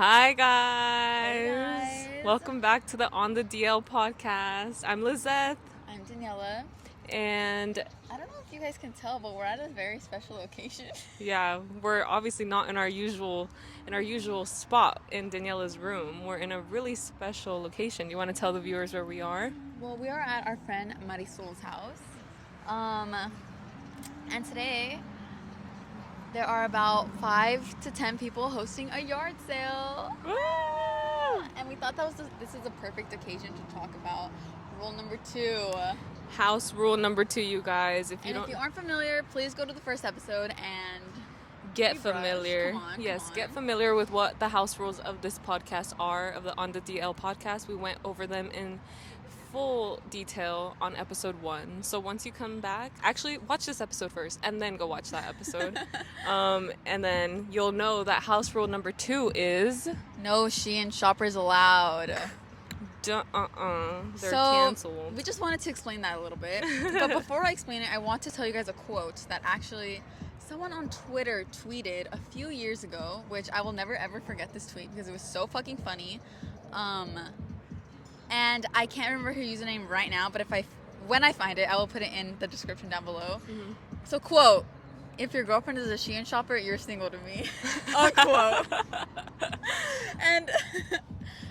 Hi Hey guys. guys. Welcome back to the On the DL podcast. I'm Lizeth, I'm Daniella. and I don't know if you guys can tell, but we're at a very special location. yeah, we're obviously not in our usual spot in Daniella's room. We're in a really special location. You want to tell the viewers where we are? Well, we are at our friend Marisol's house. And today there are about 5 to 10 people hosting a yard sale. Woo! And we thought this is a perfect occasion to talk about rule number 2. House rule number 2, you guys. If you aren't familiar, please go to the first episode and get rebrush. familiar. Come on. Get familiar with what the house rules of this podcast are, of the On the DL podcast. We went over them in full detail on episode 1. So once you come back, actually watch this episode first and then go watch that episode. And then you'll know that house rule number 2 is no Shein shoppers allowed. They're so, canceled. We just wanted to explain that a little bit. But before I explain it, I want to tell you guys a quote that actually someone on Twitter tweeted a few years ago, which I will never ever forget this tweet because it was so fucking funny. And I can't remember her username right now, but when I find it, I will put it in the description down below. Mm-hmm. So, quote, if your girlfriend is a Shein shopper, you're single to me. Unquote. And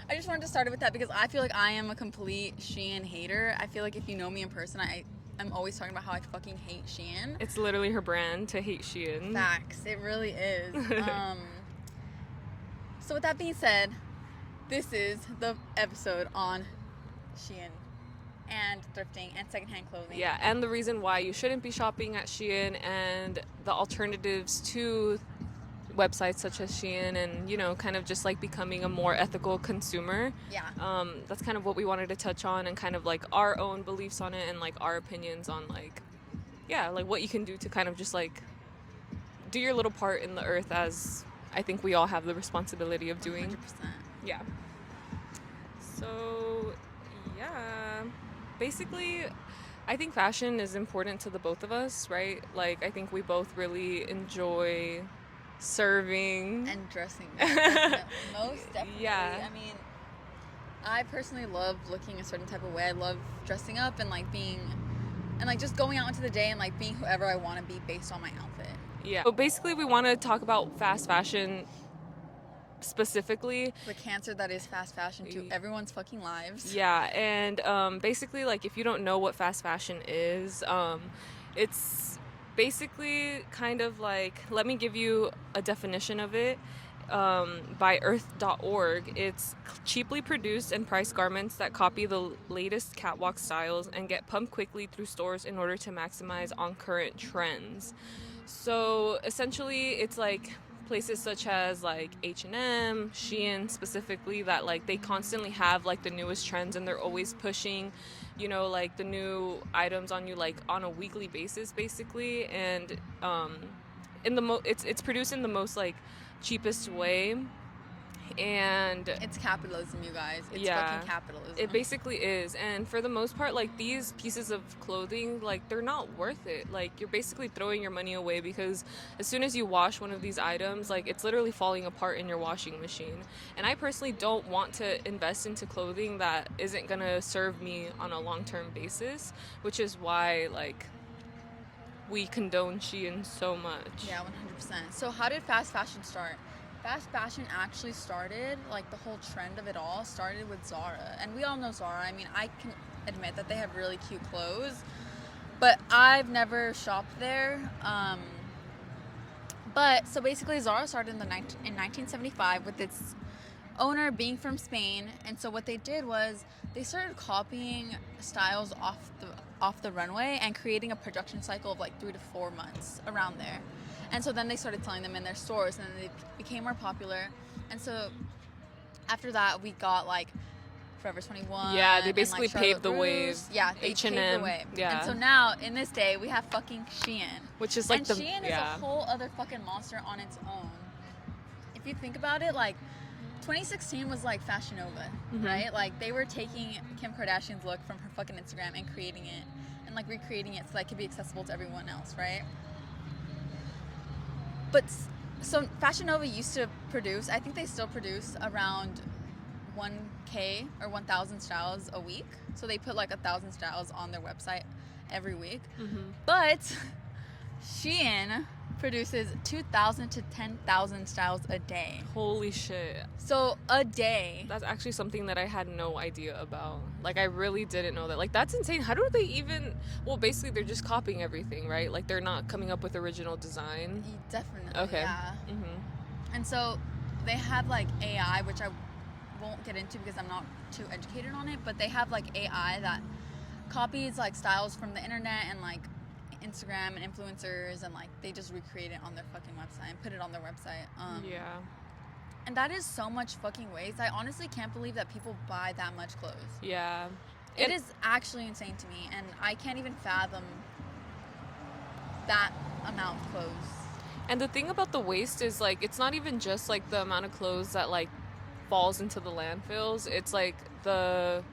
I just wanted to start it with that because I feel like I am a complete Shein hater. I feel like if you know me in person, I'm always talking about how I fucking hate Shein. It's literally her brand to hate Shein. Facts. It really is. So with that being said, this is the episode on Shein and thrifting and secondhand clothing. Yeah, and the reason why you shouldn't be shopping at Shein and the alternatives to websites such as Shein and, kind of just like becoming a more ethical consumer. Yeah. That's kind of what we wanted to touch on and kind of like our own beliefs on it and like our opinions on like what you can do to kind of just like do your little part in the earth, as I think we all have the responsibility of doing. 100%. Yeah. So, yeah. Basically, I think fashion is important to the both of us, right? Like, I think we both really enjoy serving. And dressing. Most definitely. Yeah. I mean, I personally love looking a certain type of way. I love dressing up and like being, and like just going out into the day and like being whoever I want to be based on my outfit. Yeah. So basically, we want to talk about fast fashion specifically. The cancer that is fast fashion to everyone's fucking lives. Yeah, and basically, like, if you don't know what fast fashion is, it's basically kind of like, let me give you a definition of it. By earth.org, it's cheaply produced and priced garments that copy the latest catwalk styles and get pumped quickly through stores in order to maximize on current trends. So essentially, it's like places such as like H&M, Shein specifically, that like they constantly have like the newest trends and they're always pushing, like the new items on you like on a weekly basis basically, and it's produced in the most like cheapest way. And it's capitalism, you guys. It's fucking capitalism. It basically is. And for the most part, like, these pieces of clothing, like, they're not worth it. Like, you're basically throwing your money away because as soon as you wash one of these items, like, it's literally falling apart in your washing machine. And I personally don't want to invest into clothing that isn't gonna serve me on a long-term basis, which is why, like, we condone Shein so much. Yeah, 100%. So how did fast fashion start? Fast fashion actually started, like the whole trend of it all started with Zara. And we all know Zara. I mean, I can admit that they have really cute clothes, but I've never shopped there. But so basically Zara started in 1975 with its owner being from Spain. And so what they did was they started copying styles off the runway and creating a production cycle of like 3 to 4 months around there. And so then they started selling them in their stores, and then they became more popular. And so after that, we got like Forever 21. Yeah, they basically and, like, paved the Bruce. way. Yeah, they H&M. paved the way. Yeah. And so now, in this day, we have fucking Shein. Which is like Shein is a whole other fucking monster on its own. If you think about it, like 2016 was like Fashion Nova, right? Like they were taking Kim Kardashian's look from her fucking Instagram and creating it and like recreating it so that it could be accessible to everyone else, right? But so Fashion Nova used to produce, I think they still produce around 1K or 1,000 styles a week. So they put like 1,000 styles on their website every week. Mm-hmm. But Shein produces 2,000 to 10,000 styles a day. Holy shit. So a day. That's actually something that I had no idea about. Like, I really didn't know that. Like, that's insane. How do they even... Well, basically, they're just copying everything, right? Like, they're not coming up with original design. Definitely, Okay. yeah. Mm-hmm. And so they have, like, AI, which I won't get into because I'm not too educated on it, but they have, like, AI that copies, like, styles from the internet and, like, Instagram and influencers, and, like, they just recreate it on their fucking website and put it on their website. Yeah. And that is so much fucking waste. I honestly can't believe that people buy that much clothes. Yeah. It is actually insane to me, and I can't even fathom that amount of clothes. And the thing about the waste is, like, it's not even just, like, the amount of clothes that, like, falls into the landfills. It's, like, the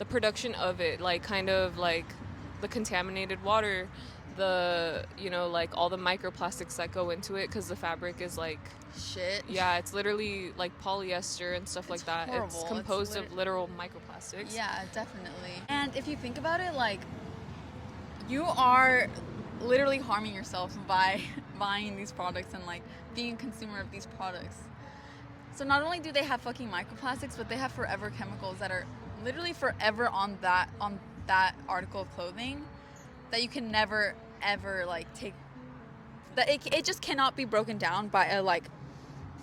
production of it, like, kind of, like, the contaminated water, the, you know, like, all the microplastics that go into it, because the fabric is, like... Shit. Yeah, it's literally, like, polyester and stuff like that. Horrible. It's composed of literal microplastics. Yeah, definitely. And if you think about it, like, you are literally harming yourself by buying these products and, like, being a consumer of these products. So not only do they have fucking microplastics, but they have forever chemicals that are literally forever on that article of clothing that you can never ever, like, take, that it just cannot be broken down by a, like,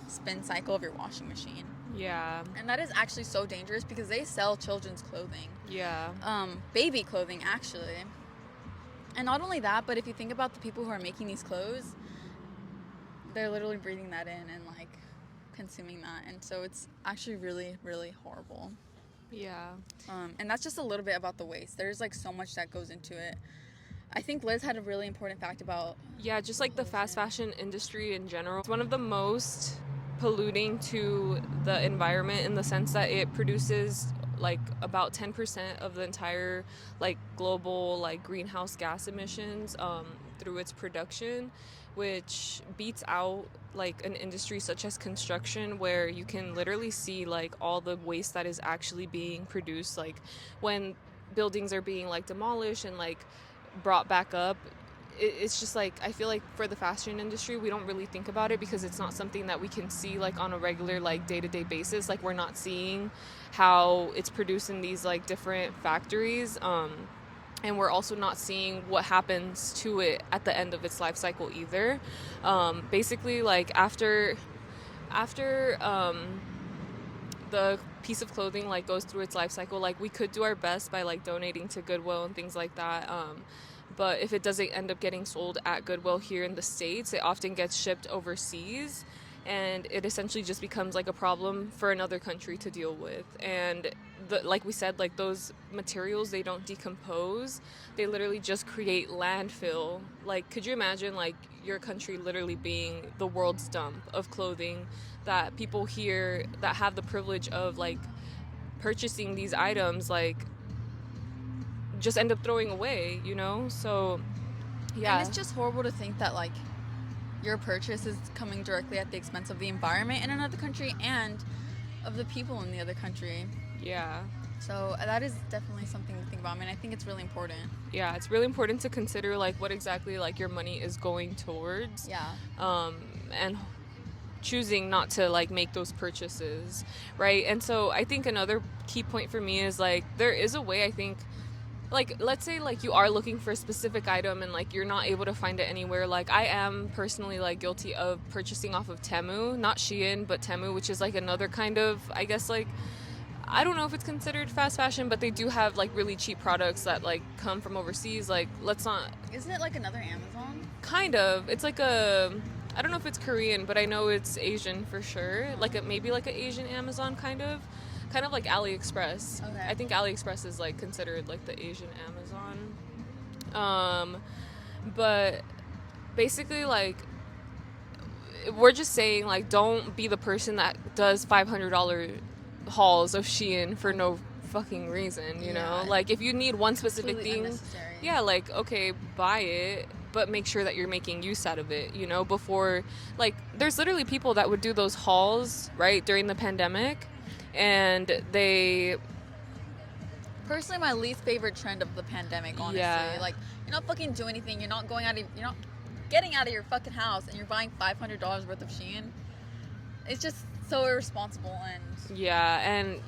spin cycle of your washing machine. Yeah. And that is actually so dangerous because they sell children's clothing. Yeah. Baby clothing, actually. And not only that, but if you think about the people who are making these clothes, they're literally breathing that in and, like, consuming that. And so it's actually really, really horrible. Yeah. And that's just a little bit about the waste. There's, like, so much that goes into it. I think Liz had a really important fact about... Yeah, just, like, the fast fashion industry in general. It's one of the most polluting to the environment in the sense that it produces, like, about 10% of the entire, like, global, like, greenhouse gas emissions through its production, which beats out, like, an industry such as construction, where you can literally see, like, all the waste that is actually being produced, like, when buildings are being, like, demolished and, like, brought back up. It's just, like, I feel like for the fashion industry, we don't really think about it because it's not something that we can see, like, on a regular, like, day-to-day basis. Like, we're not seeing how it's produced in these, like, different factories, and we're also not seeing what happens to it at the end of its life cycle either. Basically, like, after the piece of clothing, like, goes through its life cycle, like, we could do our best by, like, donating to Goodwill and things like that, but if it doesn't end up getting sold at Goodwill here in the States, it often gets shipped overseas, and it essentially just becomes, like, a problem for another country to deal with. And like we said, like, those materials, they don't decompose. They literally just create landfill. Like, could you imagine, like, your country literally being the world's dump of clothing that people here that have the privilege of, like, purchasing these items, like, just end up throwing away, you know? So, yeah. And it's just horrible to think that, like, your purchase is coming directly at the expense of the environment in another country and of the people in the other country. Yeah. So that is definitely something to think about. I mean, I think it's really important. Yeah, it's really important to consider, like, what exactly, like, your money is going towards. Yeah. And choosing not to, like, make those purchases, right? And so I think another key point for me is, like, there is a way, I think, like, let's say, like, you are looking for a specific item and, like, you're not able to find it anywhere. Like, I am personally, like, guilty of purchasing off of Temu, not Shein, but Temu, which is, like, another kind of, I guess, like, I don't know if it's considered fast fashion, but they do have, like, really cheap products that, like, come from overseas. Like, let's not... Isn't it like another Amazon? Kind of. It's like a... I don't know if it's Korean, but I know it's Asian for sure. Like, maybe like an Asian Amazon kind of like AliExpress. Okay. I think AliExpress is, like, considered, like, the Asian Amazon. But basically, like, we're just saying, like, don't be the person that does $500 hauls of Shein for no fucking reason, you know? Like, if you need one specific thing, yeah, like, okay, buy it, but make sure that you're making use out of it, you know, before, like, there's literally people that would do those hauls, right, during the pandemic, and they... Personally, my least favorite trend of the pandemic, honestly. Yeah. Like, you're not fucking doing anything. You're not going out of, you're not getting out of your fucking house, and you're buying $500 worth of Shein. It's just so irresponsible. And Yeah, and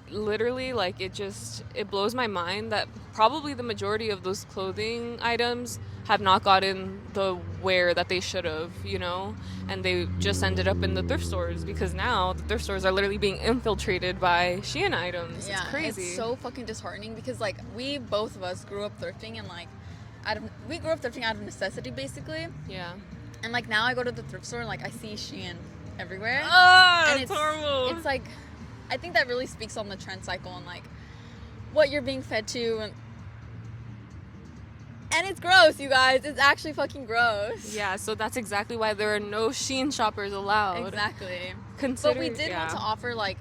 literally, like, it blows my mind that probably the majority of those clothing items have not gotten the wear that they should have, you know, and they just ended up in the thrift stores, because now the thrift stores are literally being infiltrated by Shein items. yeah, It's crazy. it's so fucking disheartening, because like both of us grew up thrifting, and like we grew up thrifting out of necessity, basically. Yeah. And like now I go to the thrift store and like I see Shein everywhere. Oh, And it's horrible. It's like, I think that really speaks on the trend cycle and like what you're being fed to, and it's gross, you guys. It's actually fucking gross. Yeah, so that's exactly why there are no Shein shoppers allowed. Exactly. Consider, But we did yeah. want to offer like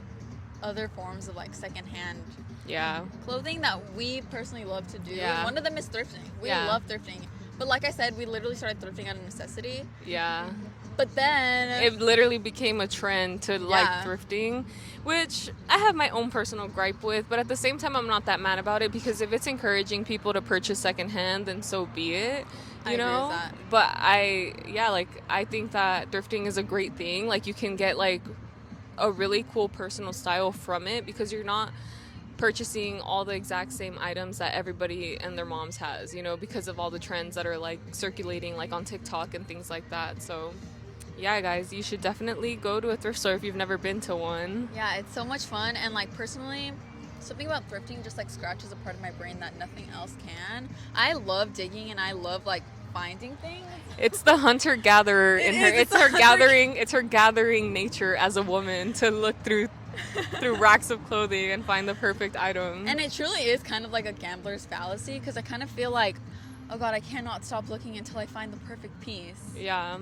other forms of like secondhand Yeah. clothing that we personally love to do. Yeah. One of them is thrifting. We Yeah. love thrifting. But like I said, we literally started thrifting out of necessity. Yeah. But then It literally became a trend to like Yeah. thrifting, which I have my own personal gripe with, but at the same time I'm not that mad about it, because if it's encouraging people to purchase secondhand, then so be it. I You agree know? with that. But I think that thrifting is a great thing. Like, you can get like a really cool personal style from it, because you're not purchasing all the exact same items that everybody and their moms has, you know, because of all the trends that are like circulating like on TikTok and things like that. So yeah, guys, you should definitely go to a thrift store if you've never been to one. yeah, it's so much fun. And like personally, something about thrifting just like scratches a part of my brain that nothing else can. I love digging, and I love like finding things. It's the hunter gatherer in her. It is, It's her gathering. It's her gathering nature as a woman to look through racks of clothing and find the perfect item. And it truly is kind of like a gambler's fallacy, because I kind of feel like, oh god, I cannot stop looking until I find the perfect piece. Yeah.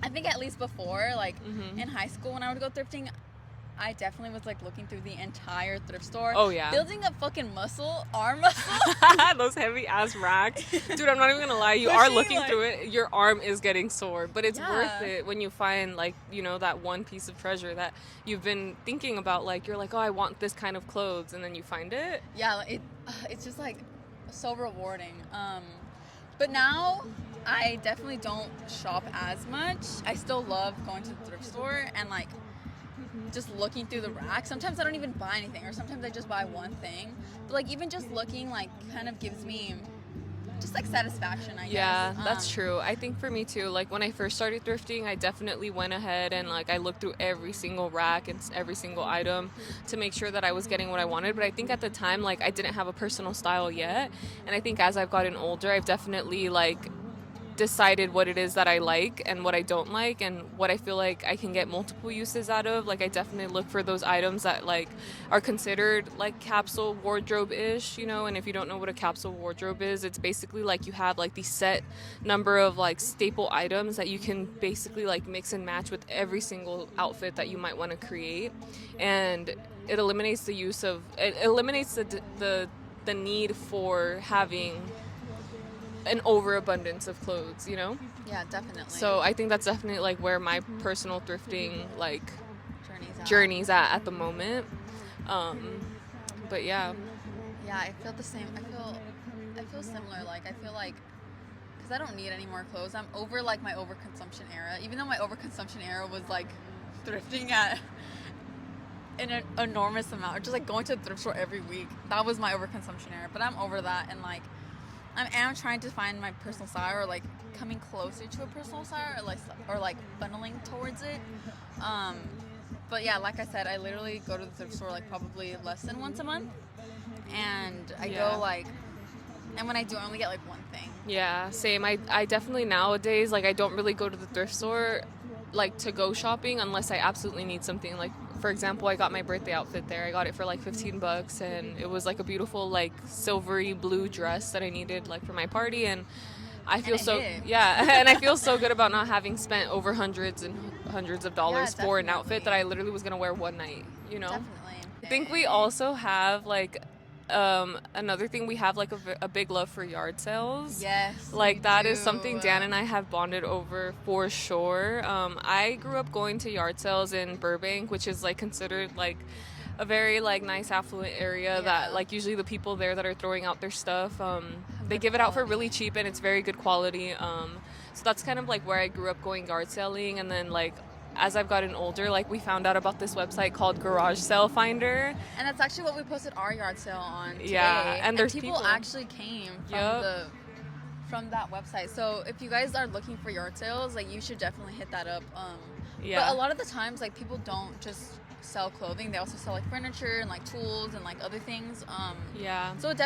I think at least before, like Mhm. in high school when I would go thrifting, I definitely was like looking through the entire thrift store. Oh, yeah. Building up fucking arm muscle. Those heavy ass racks. Dude, I'm not even gonna lie, you are Pushing, looking like- through it, your arm is getting sore, but it's Yeah. worth it when you find, like, you know, that one piece of treasure that you've been thinking about. Like, you're like, oh, I want this kind of clothes, and then you find it. Yeah, it's just like so rewarding. But now I definitely don't shop as much. I still love going to the thrift store and like just looking through the rack. Sometimes I don't even buy anything, or sometimes I just buy one thing. But like even just looking like kind of gives me just like satisfaction, I Yeah, guess. that's true. I think for me too, like when I first started thrifting, I definitely went ahead and like I looked through every single rack and every single item to make sure that I was getting what I wanted. But I think at the time, like, I didn't have a personal style yet. And I think as I've gotten older, I've definitely like decided what it is that I like and what I don't like, and what I feel like I can get multiple uses out of. Like, I definitely look for those items that like are considered like capsule wardrobe-ish, you know. And if you don't know what a capsule wardrobe is, it's basically like you have like the set number of like staple items that you can basically like mix and match with every single outfit that you might want to create, and it eliminates the need for having an overabundance of clothes, you know? Yeah, definitely. So I think that's definitely like where my personal thrifting like journeys at the moment. But yeah. Yeah, I feel the same. I feel similar. Like I feel like because I don't need any more clothes. I'm over like my overconsumption era. Even though my overconsumption era was like thrifting at an enormous amount, or just like going to the thrift store every week. That was my overconsumption era. But I'm over that, and like I am trying to find my personal style, or like coming closer to a personal style, or like funneling towards it. But yeah, like I said, I literally go to the thrift store like probably less than once a month, and I Yeah. go like, and when I do, I only get like one thing. Yeah, same. I definitely nowadays, like, I don't really go to the thrift store like to go shopping unless I absolutely need something. Like, for example, I got my birthday outfit there. I got it for like $15, and it was like a beautiful like silvery blue dress that I needed like for my party, and I feel it so hit. yeah, and I feel so good about not having spent over hundreds and hundreds of dollars Yeah, for an definitely. outfit that I literally was gonna wear one night, you know? Definitely. I think we also have like Another thing, we have like a big love for yard sales. Yes, Like we that do. is something Dan and I have bonded over for sure. I grew up going to yard sales in Burbank, which is like considered like a very like nice affluent area that Yeah. like usually the people there that are throwing out their stuff, they Good give it out for quality. really cheap and it's very good quality. So that's kind of like where I grew up going yard selling, and then like as I've gotten older, like we found out about this website called Garage Sale Finder. And that's actually what we posted our yard sale on today. Yeah, and there's people actually came from Yup. from that website. So if you guys are looking for yard sales, like you should definitely hit that up. Yeah. But a lot of the times, like people don't just sell clothing; they also sell like furniture and like tools and like other things. Yeah. So it's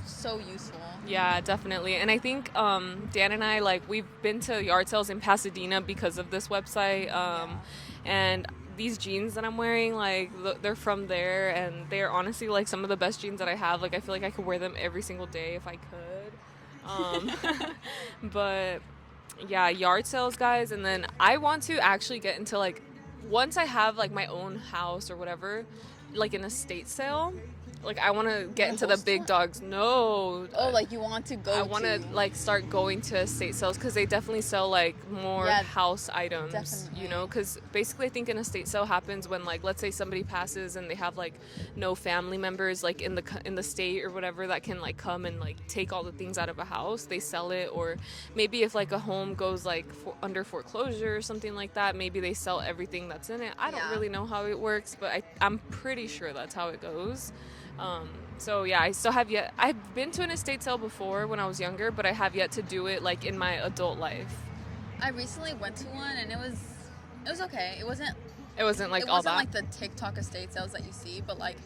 so useful. Yeah, definitely. And I think Dan and I, like, we've been to yard sales in Pasadena because of this website. And these jeans that I'm wearing, like, they're from there, and they're honestly like some of the best jeans that I have. Like, I feel like I could wear them every single day if I could. But yeah, yard sales, guys. And then I want to actually get into like, once I have like my own house or whatever, like an estate sale. Like I want to get into the big dogs. No. Oh, like you want to go? I want to like start going to estate sales because they definitely sell like more house items. Definitely. You know, because basically I think an estate sale happens when like, let's say somebody passes and they have like no family members like in the state or whatever that can like come and like take all the things out of a house. They sell it, or maybe if like a home goes like under foreclosure or something like that, maybe they sell everything that's in it. I don't really know how it works, but I'm pretty sure that's how it goes. So yeah, I've been to an estate sale before when I was younger, but I have yet to do it like in my adult life. I recently went to one and it was okay. It wasn't like all that. It wasn't like the TikTok estate sales that you see, but like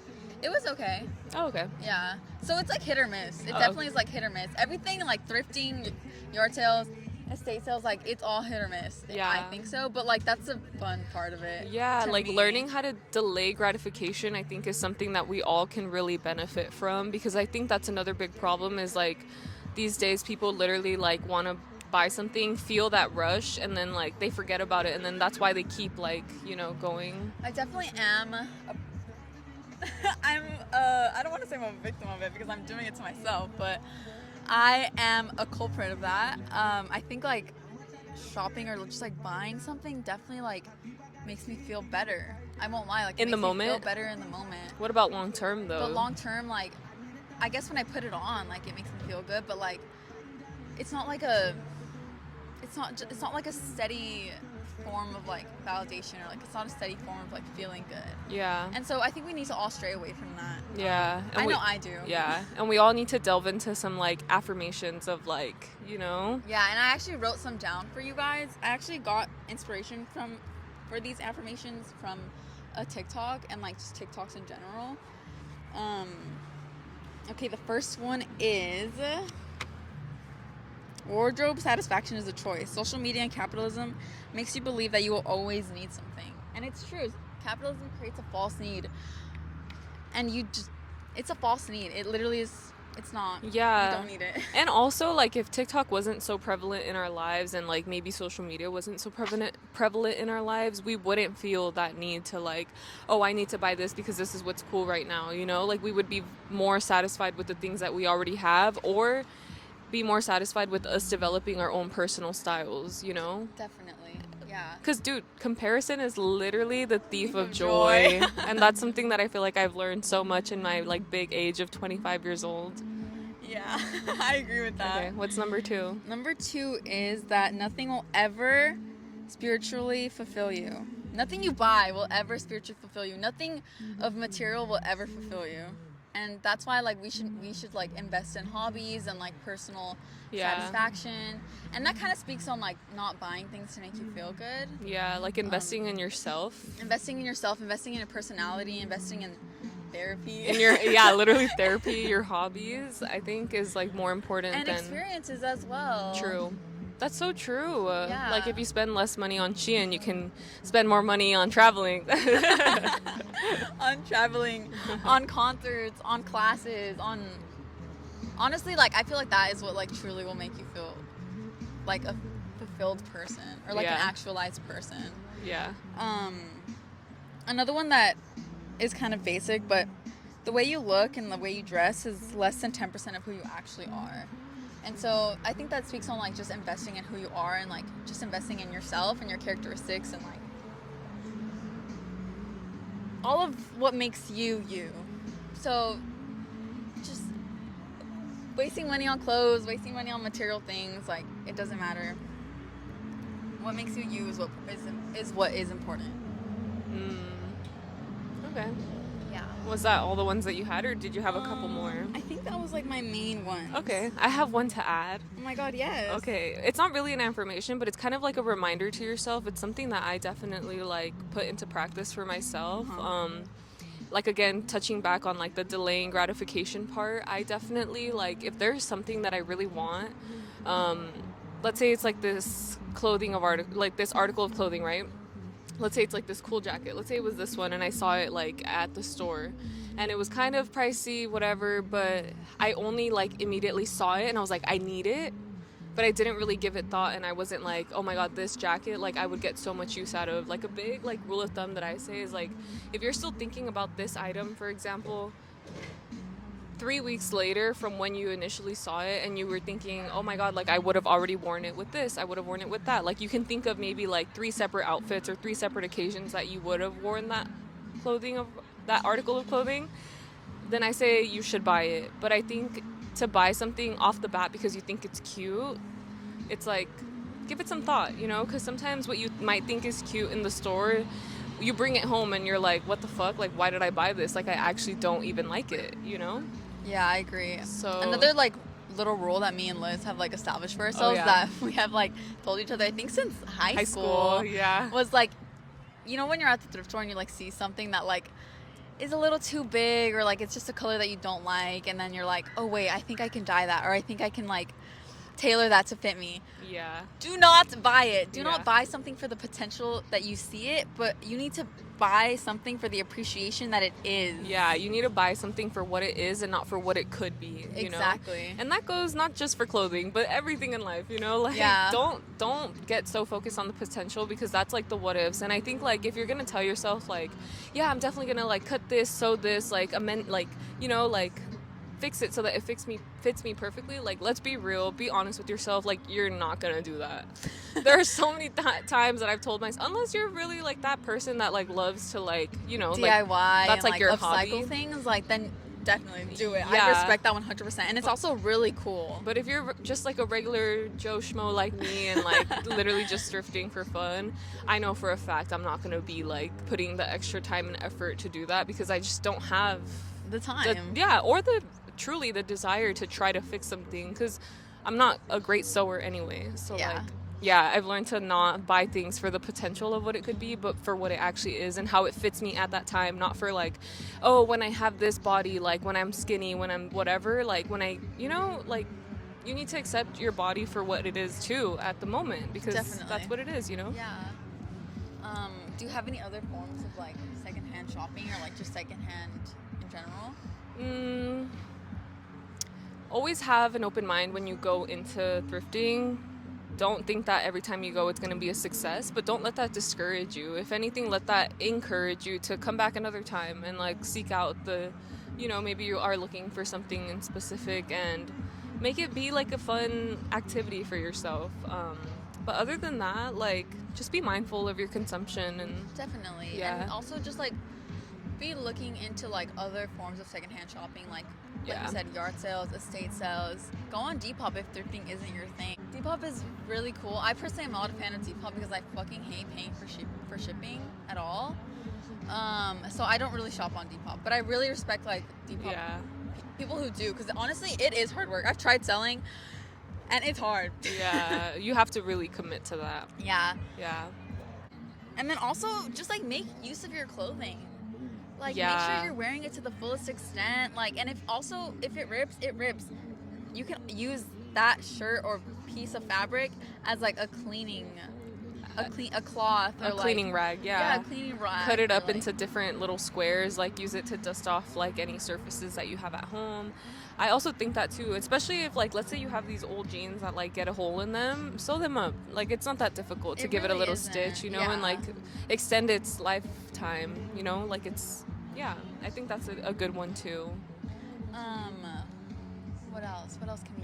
it was okay. Oh, okay. Yeah. So it's like hit or miss. It definitely is like hit or miss. Everything like thrifting, yard sales, estate sales, like it's all hit or miss. Yeah. I think so. But like that's the fun part of it. Yeah, like learning how to delay gratification, I think, is something that we all can really benefit from, because I think that's another big problem is like these days people literally like want to buy something, feel that rush, and then like they forget about it, and then that's why they keep like, you know, going. I definitely am I don't want to say I'm a victim of it because I'm doing it to myself, but I am a culprit of that. I think like shopping or just like buying something definitely like makes me feel better. I won't lie, like in the moment, feel better in the moment. What about long term though? But long term, like I guess when I put it on, like it makes me feel good, but like it's not like a steady form of like validation, or like it's not a steady form of like feeling good. Yeah. And so I think we need to all stray away from that. Yeah. I know I do. Yeah. And we all need to delve into some like affirmations of like, you know. Yeah, and I actually wrote some down for you guys. I actually got inspiration for these affirmations from a TikTok and like just TikToks in general. Okay, the first one is wardrobe satisfaction is a choice. Social media and capitalism makes you believe that you will always need something. And it's true. Capitalism creates a false need. And it's a false need. It literally is. It's not. Yeah. You don't need it. And also, like, if TikTok wasn't so prevalent in our lives, and like maybe social media wasn't so prevalent in our lives, we wouldn't feel that need to like, oh, I need to buy this because this is what's cool right now, you know? Like, we would be more satisfied with the things that we already have, or be more satisfied with us developing our own personal styles, you know? Definitely. Yeah. Because, dude, comparison is literally the thief of joy. And that's something that I feel like I've learned so much in my, like, big age of 25 years old. Yeah, I agree with that. Okay, what's number 2? Number 2 is that nothing will ever spiritually fulfill you. Nothing you buy will ever spiritually fulfill you. Nothing of material will ever fulfill you. And that's why, like, we should like invest in hobbies and like personal satisfaction, and that kind of speaks on like not buying things to make you feel good. Yeah, like investing in yourself. Investing in yourself, investing in your personality, investing in therapy. In your literally therapy, your hobbies, I think is like more important and than experiences as well. True. That's so true. Yeah. Like if you spend less money on Shein, you can spend more money on traveling. On traveling, on concerts, on classes, on honestly, like I feel like that is what like truly will make you feel like a fulfilled person, or like an actualized person. Yeah. Another one that is kind of basic, but the way you look and the way you dress is less than 10% of who you actually are. And so I think that speaks on like just investing in who you are and like just investing in yourself and your characteristics and like all of what makes you you. So just wasting money on clothes, wasting money on material things, like it doesn't matter. What makes you you is what is important. Okay. Yeah. Was that all the ones that you had, or did you have a couple more? I think that was like my main one. Okay, I have one to add. Oh my god, yes. Okay, it's not really an affirmation, but it's kind of like a reminder to yourself. It's something that I definitely like put into practice for myself. Like again, touching back on like the delaying gratification part, I definitely like if there's something that I really want, let's say it's like this this article of clothing, right? Let's say it's like this cool jacket. Let's say it was this one and I saw it like at the store and it was kind of pricey, whatever, but I only like immediately saw it and I was like, I need it. But I didn't really give it thought and I wasn't like, oh my god, this jacket, like I would get so much use out of. Like a big like rule of thumb that I say is like, if you're still thinking about this item, for example, 3 weeks later from when you initially saw it and you were thinking, oh my god, like I would have already worn it with this, I would have worn it with that. Like you can think of maybe like 3 separate outfits or 3 separate occasions that you would have worn that article of clothing. Then I say you should buy it. But I think to buy something off the bat because you think it's cute, it's like give it some thought, you know, because sometimes what you might think is cute in the store, you bring it home and you're like, what the fuck, like why did I buy this, like I actually don't even like it, you know. Yeah, I agree. So another like little rule that me and Liz have like established for ourselves that we have like told each other, I think since high school, yeah, was like, you know, when you're at the thrift store and you like see something that like is a little too big or like it's just a color that you don't like, and then you're like, oh wait, I think I can dye that, or I think I can like tailor that to fit me. Yeah. Do not buy it. Do not buy something for the potential that you see it, but you need to buy something for the appreciation that it is. Yeah, you need to buy something for what it is and not for what it could be, you exactly. know? And that goes not just for clothing, but everything in life, you know? Like don't get so focused on the potential because that's like the what ifs. And I think like if you're going to tell yourself like, yeah, I'm definitely going to like cut this, sew this, like amend, like, you know, like fix it so that it fits me perfectly, like let's be real, be honest with yourself, like you're not gonna do that. There are so many times that I've told myself, unless you're really like that person that like loves to like, you know, DIY like, that's and, like your upcycle hobby things, like then definitely do it. Yeah. I respect that 100%, and it's also really cool. But if you're just like a regular Joe Schmo like me and like literally just thrifting for fun, I know for a fact I'm not gonna be like putting the extra time and effort to do that because I just don't have the time or truly the desire to try to fix something, because I'm not a great sewer anyway. So like I've learned to not buy things for the potential of what it could be, but for what it actually is and how it fits me at that time. Not for like, oh, when I have this body, like when I'm skinny, when I'm whatever, like when I, you know, like you need to accept your body for what it is too at the moment, because that's what it is, you know. Do you have any other forms of like secondhand shopping or like just secondhand in general? Always have an open mind when you go into thrifting. Don't think that every time you go it's going to be a success, but don't let that discourage you. If anything, let that encourage you to come back another time and like seek out the, you know, maybe you are looking for something in specific, and make it be like a fun activity for yourself. But other than that, like just be mindful of your consumption. And definitely. And also just like be looking into like other forms of secondhand shopping, like you said, yard sales, estate sales. Go on Depop if thrifting isn't your thing. Depop is really cool. I personally am not a fan of Depop because I fucking hate paying for shipping at all. So I don't really shop on Depop, but I really respect like Depop people who do, because honestly it is hard work. I've tried selling and it's hard. You have to really commit to that. Yeah. And then also just like make use of your clothing. Like make sure you're wearing it to the fullest extent. Like, and if it rips, it rips. You can use that shirt or piece of fabric as like a cleaning, a cloth or a cleaning rag. Yeah, a cleaning rag. Cut it up into different little squares. Like use it to dust off like any surfaces that you have at home. I also think that too, especially if like let's say you have these old jeans that like get a hole in them, sew them up. Like it's not that difficult to give it a little stitch, you know, and like extend its lifetime, you know, like it's Yeah, I think that's a good one too. What else? What else can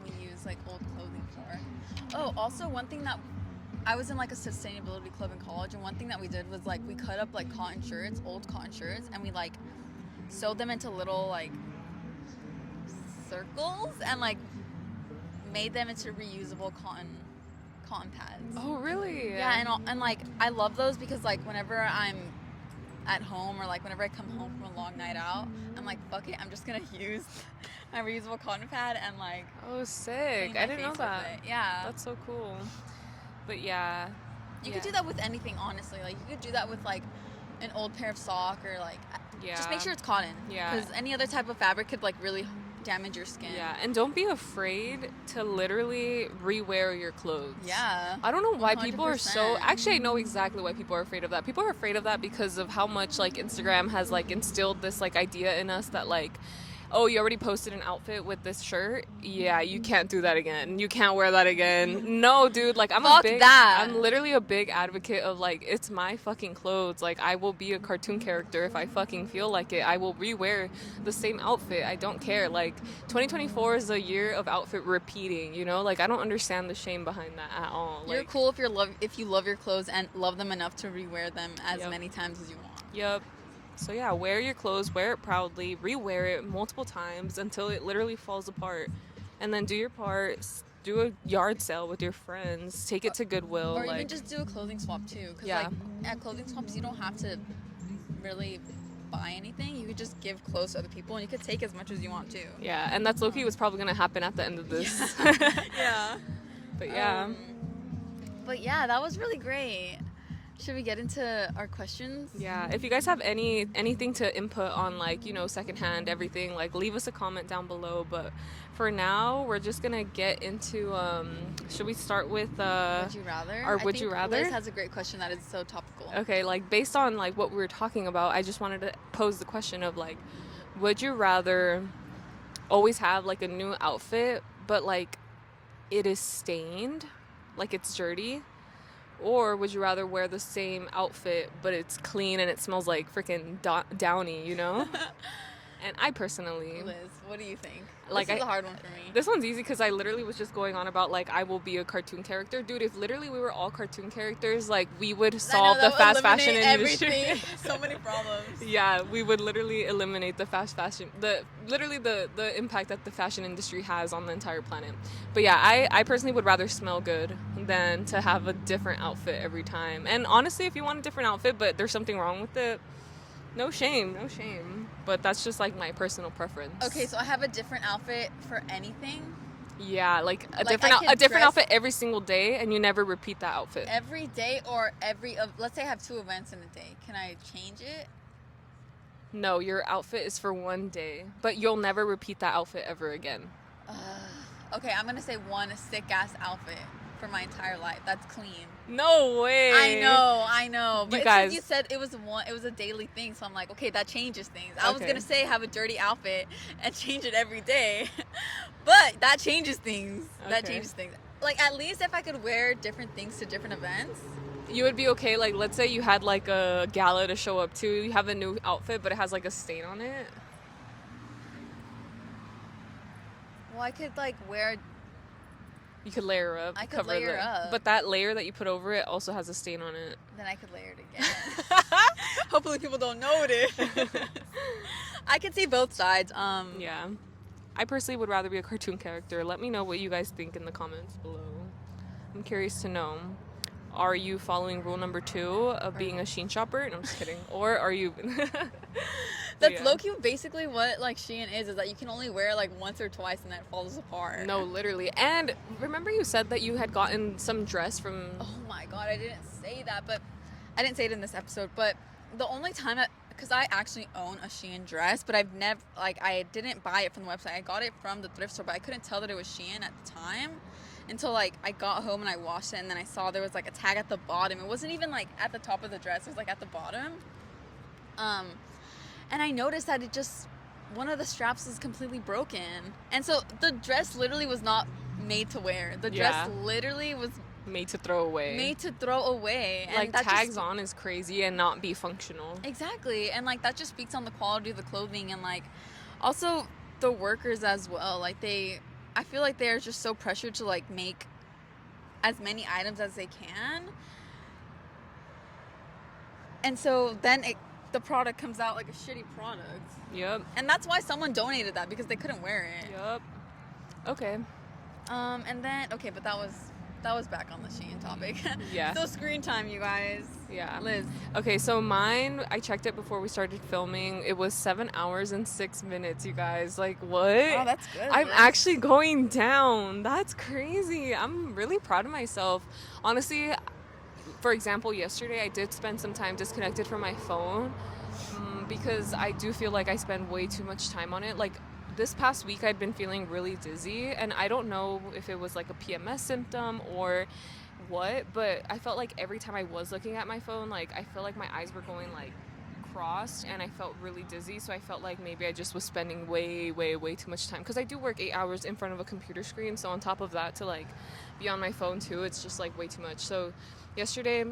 we use like old clothing for? Oh, also one thing that I was in like a sustainability club in college, and one thing that we did was like we cut up like cotton shirts, old cotton shirts, and we like sewed them into little like circles and like made them into reusable cotton pads. Oh, really? Yeah, and like I love those because like whenever I'm at home or like whenever I come home from a long night out, I'm like, fuck it, I'm just gonna use my reusable cotton pad and like. Oh, sick! I didn't know that. Yeah, that's so cool. But yeah, you could do that with anything, honestly. Like you could do that with like an old pair of sock or like. Yeah. Just make sure it's cotton. Yeah. Because any other type of fabric could like really damage your skin. Yeah, and don't be afraid to literally rewear your clothes. Yeah. I don't know why 100%. people are so. Actually, I know exactly why people are afraid of that. People are afraid of that because of how much like Instagram has like instilled this like idea in us that like, oh, you already posted an outfit with this shirt. Yeah, you can't do that again. You can't wear that again. No, dude. Like Fuck that. I'm literally a big advocate of like, it's my fucking clothes. Like I will be a cartoon character if I fucking feel like it. I will rewear the same outfit. I don't care. Like 2024 is a year of outfit repeating. You know, like I don't understand the shame behind that at all. You're like, cool if you love your clothes and love them enough to rewear them as many times as you want. Yep. So yeah, wear your clothes, wear it proudly, rewear it multiple times until it literally falls apart. And then do your part, do a yard sale with your friends, take it to Goodwill. Or even just do a clothing swap too. Because like at clothing swaps, you don't have to really buy anything. You could just give clothes to other people and you could take as much as you want too. Yeah, and that's low-key what's probably going to happen at the end of this. Yeah. But yeah. But yeah, that was really great. Should we get into our questions? Yeah, if you guys have anything to input on like, you know, secondhand everything, like leave us a comment down below. But for now, we're just gonna get into should we start with Would you rather? Our would you rather? Liz has a great question that is so topical. Okay, like based on like what we were talking about, I just wanted to pose the question of like, would you rather always have like a new outfit but like it is stained, like it's dirty? Or would you rather wear the same outfit, but it's clean and it smells like freaking Downy, you know? And I personally... Liz, what do you think? Like, this is a hard one for me. This one's easy because I literally was just going on about, like, I will be a cartoon character. Dude, if literally we were all cartoon characters, like, we would solve the fast fashion industry. So many problems. Yeah, we would literally eliminate the fast fashion, the impact that the fashion industry has on the entire planet. But yeah, I personally would rather smell good than to have a different outfit every time. And honestly, if you want a different outfit but there's something wrong with it, no shame. But that's just like my personal preference. Okay, so I have a different outfit for anything. Yeah, like a Like different outfit every single day, and you never repeat that outfit. Every day or let's say I have 2 events in a day. Can I change it? No, your outfit is for one day, but you'll never repeat that outfit ever again. Okay, I'm gonna say one sick ass outfit for my entire life. That's clean. No way. I know. But You guys, you said it was a daily thing, so I'm like, okay, that changes things. Okay. I was gonna say have a dirty outfit and change it every day, but that changes things. That Okay. changes things. Like at least if I could wear different things to different events. you would be okay. Like, let's say you had like a gala to show up to. You have a new outfit, but it has like a stain on it. Well, I could like wear. You could layer up. I could cover layer up. But that layer that you put over it also has a stain on it. Then I could layer it again. Hopefully people don't notice. I could see both sides. Yeah. I personally would rather be a cartoon character. Let me know what you guys think in the comments below. I'm curious to know. Are you following rule number 2 of being a Shein shopper? No, I'm just kidding. Or are you... That's low-key basically what like Shein is that you can only wear like once or twice and then it falls apart. No, literally. And remember you said that you had gotten some dress from... Oh my god, I didn't say that, but I didn't say it in this episode, but the only time because I actually own a Shein dress, but I've never, like, I didn't buy it from the website. I got it from the thrift store, but I couldn't tell that it was Shein at the time until, like, I got home and I washed it, and then I saw there was, like, a tag at the bottom. It wasn't even, like, at the top of the dress. It was, like, at the bottom. And I noticed that one of the straps was completely broken. And so the dress literally was not made to wear. The dress literally was made to throw away. Made to throw away. And like that tags just, on is crazy and not be functional. exactly. And like that just speaks on the quality of the clothing, and like also the workers as well. Like I feel like they're just so pressured to like make as many items as they can. And so then the product comes out like a shitty product. Yep. And that's why someone donated that, because they couldn't wear it. Yep. Okay. And then but that was back on the Shein topic. Yeah. So screen time, you guys. Yeah. Liz. Okay, so mine, I checked it before we started filming. It was 7 hours and 6 minutes, you guys. Like, what? Oh, that's good. I'm Liz. actually going down. That's crazy. I'm really proud of myself. Honestly, for example, yesterday I did spend some time disconnected from my phone because I do feel like I spend way too much time on it. Like, this past week I'd been feeling really dizzy, and I don't know if it was like a PMS symptom or what, but I felt like every time I was looking at my phone, like I felt like my eyes were going like crossed, and I felt really dizzy. So I felt like maybe I just was spending way too much time, because I do work 8 hours in front of a computer screen, so on top of that to like be on my phone too, it's just like way too much. So yesterday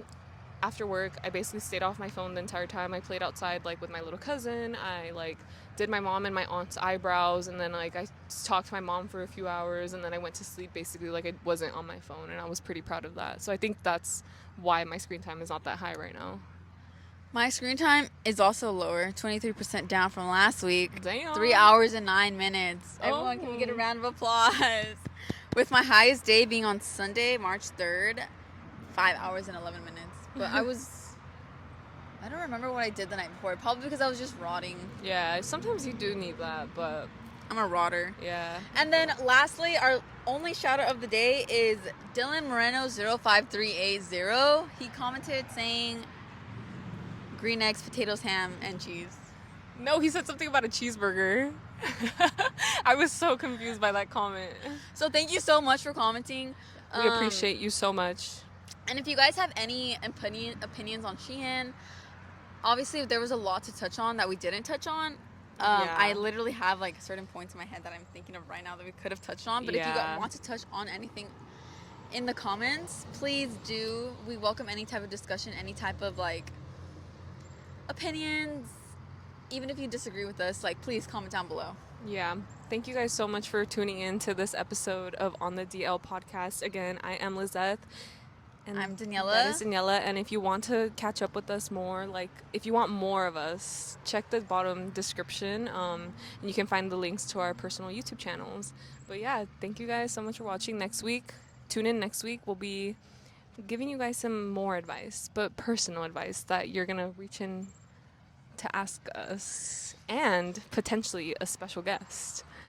after work, I basically stayed off my phone the entire time. I played outside like with my little cousin. I like did my mom and my aunt's eyebrows, and then like I talked to my mom for a few hours, and then I went to sleep basically like I wasn't on my phone, and I was pretty proud of that. So I think that's why my screen time is not that high right now. My screen time is also lower, 23% down from last week. Damn. 3 hours and 9 minutes. Everyone, can we get a round of applause? With my highest day being on Sunday, March 3rd, 5 hours and 11 minutes. But I don't remember what I did the night before. Probably because I was just rotting. Yeah, sometimes you do need that, but I'm a rotter. yeah. And then lastly, our only shout out of the day is Dylan Moreno 05380. He commented saying green eggs, potatoes, ham, and cheese. No, he said something about a cheeseburger. I was so confused by that comment. So thank you so much for commenting. We appreciate you so much. And if you guys have any opinions on Shein, obviously there was a lot to touch on that we didn't touch on. Yeah. I literally have like certain points in my head that I'm thinking of right now that we could have touched on. But if you Yeah. want to touch on anything in the comments, please do. We welcome any type of discussion, any type of like opinions. Even if you disagree with us, like please comment down below. Yeah. Thank you guys so much for tuning in to this episode of On the DL podcast. Again, I am Lizeth. And I'm Daniella. That is Daniella. And if you want to catch up with us more, like if you want more of us, check the bottom description. And you can find the links to our personal YouTube channels. But yeah, thank you guys so much for watching. Next week, tune in next week. We'll be giving you guys some more advice, but personal advice that you're going to reach in to ask us, and potentially a special guest.